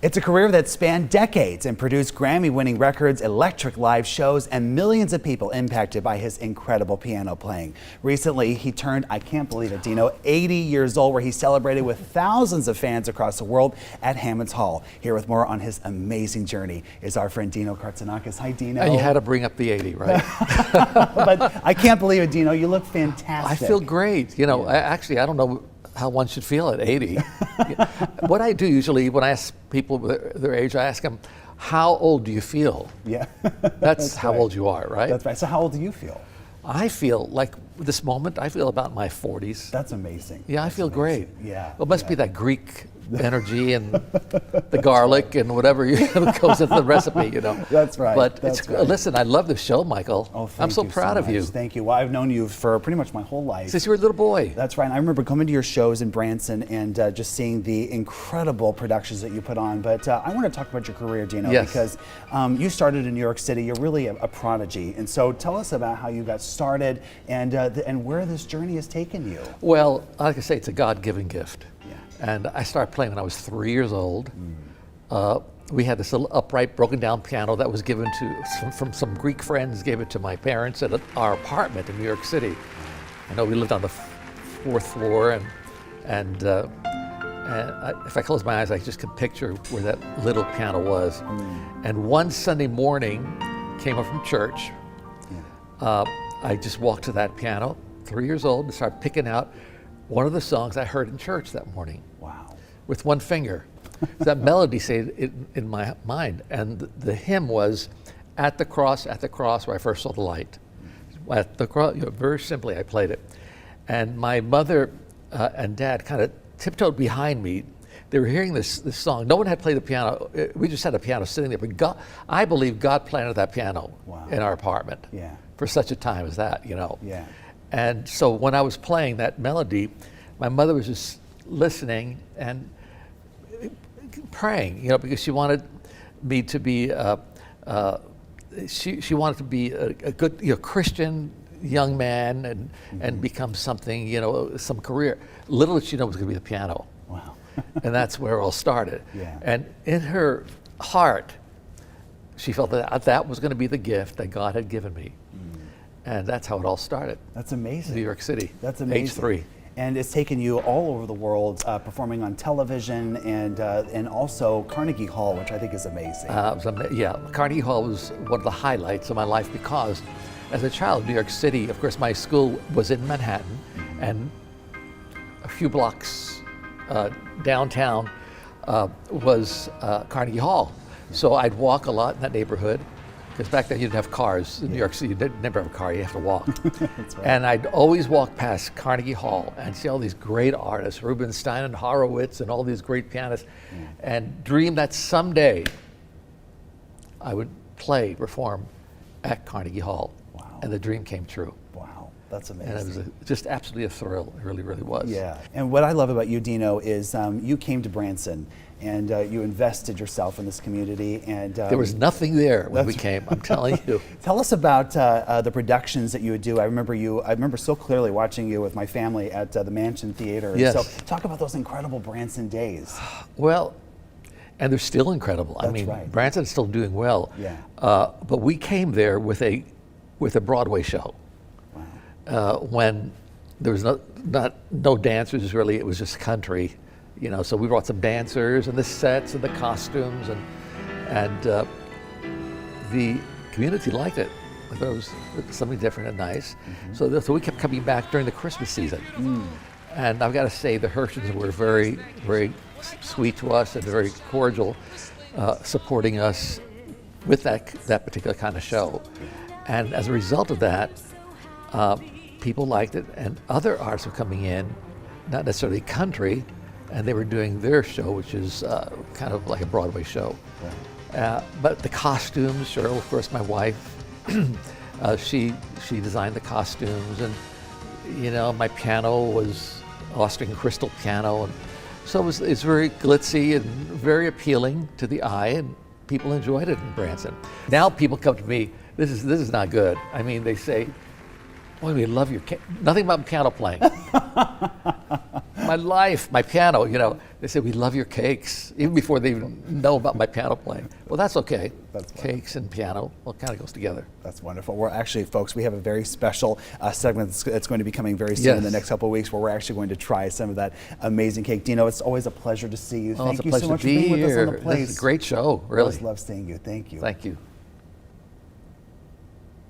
It's a career that spanned decades and produced Grammy-winning records, electric live shows, and millions of people impacted by his incredible piano playing. Recently, he turned, I can't believe it, Dino, 80 years old, where he celebrated with thousands of fans across the world at Hammond's Hall. Here with more on his amazing journey is our friend Dino Kartsonakis. Hi, Dino. And you had to bring up the 80, right? But I can't believe it, Dino. You look fantastic. I feel great. You know, I don't know how one should feel at 80. What I do usually when I ask people their age, I ask them, how old do you feel? Yeah. That's how old you are, right? That's right. So how old do you feel? I feel like this moment, I feel about my 40s. That's amazing. Yeah, I feel great. Yeah. Well, it must be that Greek energy and the garlic and whatever goes into the recipe, you know. That's right. But That's right. Listen, I love the show, Michael. Oh, thank I'm so you proud of much. you. Thank you. Well, I've known you for pretty much my whole life. Since you were a little boy. That's right. And I remember coming to your shows in Branson and just seeing the incredible productions that you put on. But I want to talk about your career, Dino, Yes. because you started in New York City. You're really a prodigy. And so tell us about how you got started and where this journey has taken you. Well, like I say, it's a God-given gift. Yeah. And I started playing when I was 3 years old. We had this little upright, broken down piano that was given from some Greek friends, gave it to my parents at our apartment in New York City. I know we lived on the fourth floor, and if I close my eyes, I just can picture where that little piano was. And one Sunday morning, came up from church, I just walked to that piano, 3 years old, and started picking out one of the songs I heard in church that morning. Wow. With one finger. That melody stayed in my mind. And the hymn was, at the cross, where I first saw the light. At the cross, very simply, I played it. And my mother and dad kind of tiptoed behind me. They were hearing this song. No one had played the piano. We just had a piano sitting there. But I believe God planted that piano in our apartment for such a time as that, you know. Yeah. And so when I was playing that melody, my mother was just listening and praying, you know, because she wanted me to be, she wanted to be a good, Christian young man and become something, some career. Little did she know it was going to be the piano. Wow. And that's where it all started. Yeah. And in her heart, she felt that was going to be the gift that God had given me. And that's how it all started. That's amazing. New York City. That's amazing. Age 3. And it's taken you all over the world, performing on television and also Carnegie Hall, which I think is amazing. Carnegie Hall was one of the highlights of my life because as a child in New York City, of course, my school was in Manhattan, and a few blocks downtown was Carnegie Hall. So I'd walk a lot in that neighborhood. Because back then you didn't have cars. In New York City, you didn't never have a car, you have to walk. That's right. And I'd always walk past Carnegie Hall and see all these great artists, Rubinstein and Horowitz and all these great pianists, and dream that someday I would perform at Carnegie Hall. Wow. And the dream came true. Wow, that's amazing. And it was just absolutely a thrill, it really, really was. Yeah, and what I love about you, Dino, is you came to Branson and you invested yourself in this community. And there was nothing there when we came, I'm telling you. Tell us about the productions that you would do. I remember so clearly watching you with my family at the Mansion Theater. Yes. So talk about those incredible Branson days. Well, and they're still incredible. That's I mean, right. Branson's still doing well. Yeah. But we came there with a Broadway show. Wow. When there was no dancers really, it was just country. So we brought some dancers and the sets and the costumes and the community liked it. I thought it was something different and nice. So we kept coming back during the Christmas season. And I've got to say the Herschels were very, very sweet to us and very cordial, supporting us with that particular kind of show. And as a result of that, people liked it, and other artists were coming in, not necessarily country, and they were doing their show, which is kind of like a Broadway show. But the costumes, Cheryl, of course, my wife, she designed the costumes, and my piano was Austrian crystal piano, and so it's very glitzy and very appealing to the eye, and people enjoyed it in Branson. Now people come to me, this is not good. I mean, they say, boy, we love your nothing about piano playing. my life, my piano, you know. They say, we love your cakes, even before they even know about my piano playing. Well, that's okay. That's Cakes and piano, well, it kind of goes together. That's wonderful. We're actually, folks, we have a very special segment that's going to be coming very soon in the next couple of weeks, where we're actually going to try some of that amazing cake. Dino, it's always a pleasure to see you. Oh, Thank it's a you pleasure so much to for be being with us here. on The Place. This is a great show, really. Always love seeing you. Thank you. Thank you.